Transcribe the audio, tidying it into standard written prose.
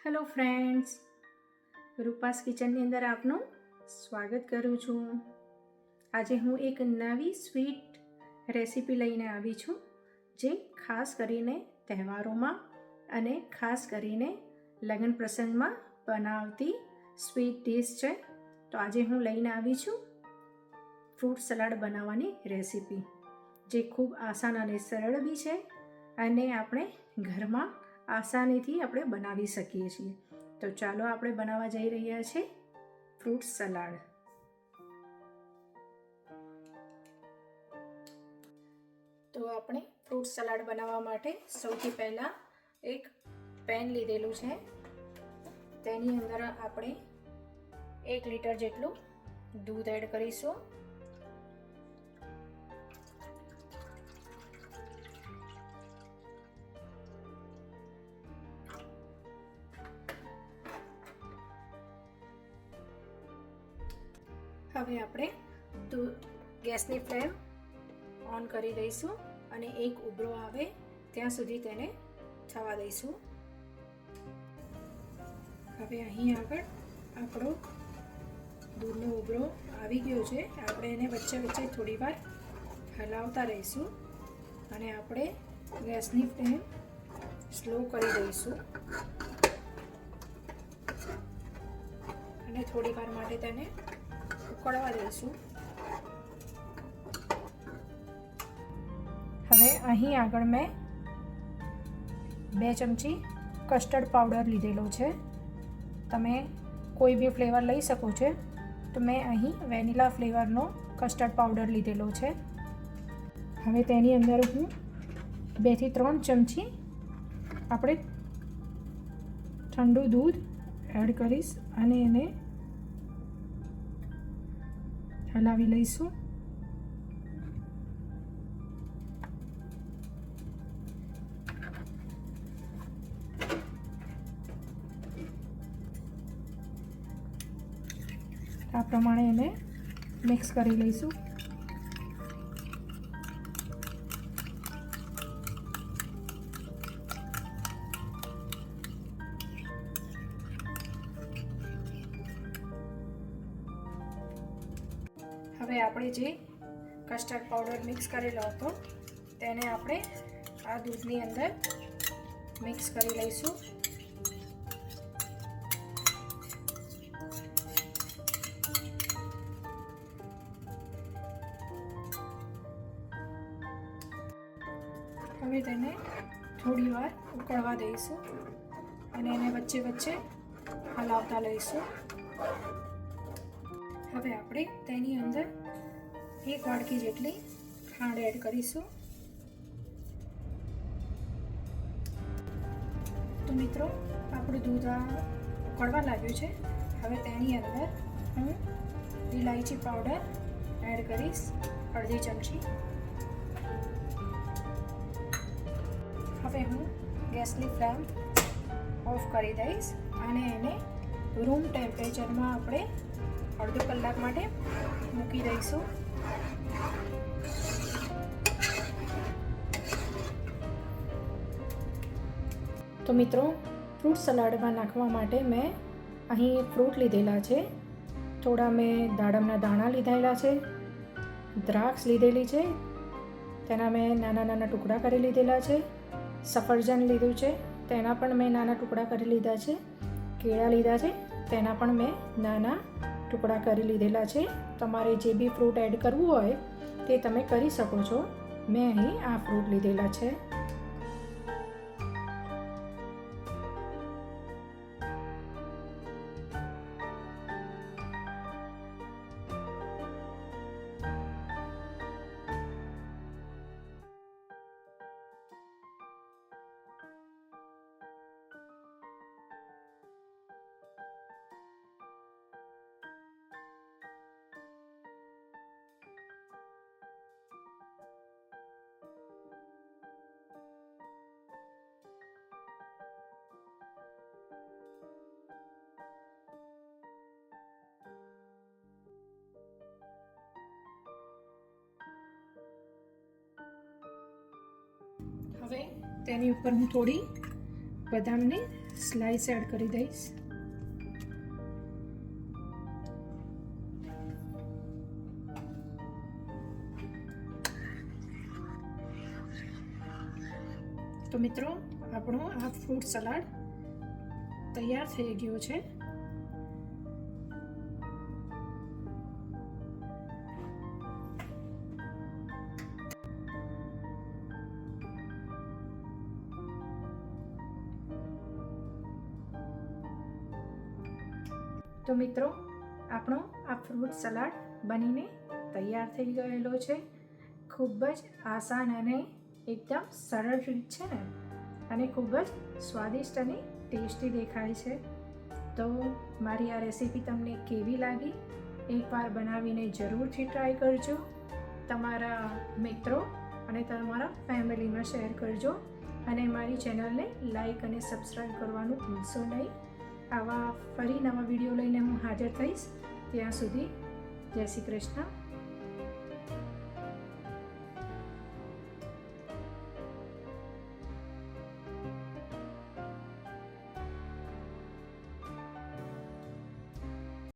Hello friends, રૂપાસ કિચનની અંદર આપનું સ્વાગત કરું છું. આજે હું એક નવી સ્વીટ રેસીપી લઈને આવી છું, જે ખાસ કરીને તહેવારોમાં અને ખાસ કરીને લગ્ન પ્રસંગમાં બનાવતી સ્વીટ ડીશ છે. તો આજે હું લઈને આવી છું ફ્રૂટ સલાડ બનાવવાની રેસીપી, જે ખૂબ આસાન અને સરળ બી છે અને આપણે ઘરમાં આસાનીથી આપણે બનાવી શકીએ છીએ. તો ચાલો આપણે બનાવવા જઈ રહ્યા છીએ ફ્રૂટ સલાડ. તો આપણે ફ્રૂટ સલાડ બનાવવા માટે સૌથી પહેલાં એક પેન લીધેલું છે. તેની અંદર આપણે 1 લીટર જેટલું દૂધ એડ કરીશું. હવે આપણે ગેસની ફ્લેમ ઓન કરી દઈશું અને એક ઉભરો આવે ત્યાં સુધી તેને થવા દઈશું. હવે અહીં આગળ આપણો દૂધનો ઉભરો આવી ગયો છે. આપણે એને વચ્ચે વચ્ચે થોડી વાર હલાવતા રહીશું અને આપણે ગેસની ફ્લેમ સ્લો કરી દઈશું અને થોડી વાર માટે તેને ઉકળવા દઈશું. હવે અહીં આગળ મેં 2 ચમચી કસ્ટર્ડ પાવડર લીધેલો છે. તમે કોઈ બી ફ્લેવર લઈ શકો છો. તો મેં અહીં વેનીલા ફ્લેવરનો કસ્ટર્ડ પાવડર લીધેલો છે. હવે તેની અંદર હું 2 થી 3 ચમચી આપણે ઠંડુ દૂધ એડ કરીશ અને એને હલાવી લઈશું. આ પ્રમાણે એને મિક્સ કરી લઈશું. હવે આપણે જે કસ્ટર્ડ પાવડર મિક્સ કરેલો હતો તેને આપણે આ દૂધની અંદર મિક્સ કરી લઈશું. હવે તેને થોડી વાર ઉકળવા દઈશું અને એને વચ્ચે વચ્ચે હલાવતા લઈશું. હવે આપણે તેની અંદર 1 વાડકી જેટલી ખાંડ એડ કરીશું. તો મિત્રો, આપણું દૂધ ઉકળવા લાગ્યું છે. હવે તેની અંદર હું ઇલાયચી પાવડર એડ કરીશ, અડધી ચમચી. હવે હું ગેસની ફ્લેમ ઓફ કરી દઈશ અને એને રૂમ ટેમ્પરેચરમાં આપણે અડધો કલાક માટે મૂકી દઈશું. તો મિત્રો, ફ્રૂટ સલાડમાં નાખવા માટે મેં અહીં ફ્રૂટ લીધેલા છે. થોડા મેં દાડમના દાણા લીધેલા છે, દ્રાક્ષ લીધેલી છે, તેના મેં નાના નાના ટુકડા કરી લીધેલા છે. સફરજન લીધું છે, તેના પણ મેં નાના ટુકડા કરી લીધા છે. કેળા લીધા છે, તેના પણ મેં નાના ટુકડા કરી લીધેલા છે. તમારે જે બી ફ્રૂટ એડ કરવું હોય તે તમે કરી શકો છો. મેં અહીં આ ફ્રૂટ લીધેલા છે. હવે તેની ઉપર હું થોડી બદામની સ્લાઈસ એડ કરી દઈશ. તો મિત્રો, આપણો આ ફ્રૂટ સલાડ તૈયાર થઈ ગયો છે. તો મિત્રો, આપણો આ ફ્રૂટ સલાડ બનીને તૈયાર થઈ ગયેલો છે. ખૂબ જ આસાન અને એકદમ સરળ રીત છે ને, અને ખૂબ જ સ્વાદિષ્ટ અને ટેસ્ટી દેખાય છે. તો મારી આ રેસીપી તમને કેવી લાગી? એકવાર બનાવીને જરૂરથી ટ્રાય કરજો. તમારા મિત્રો અને તમારા ફેમિલીમાં શેર કરજો, અને મારી ચેનલને લાઈક અને સબસ્ક્રાઈબ કરવાનું ભૂલશો નહીં. આવા ફરી નવા વિડીયો લઈને હું હાજર થઈશ. ત્યાં સુધી જય શ્રી કૃષ્ણ.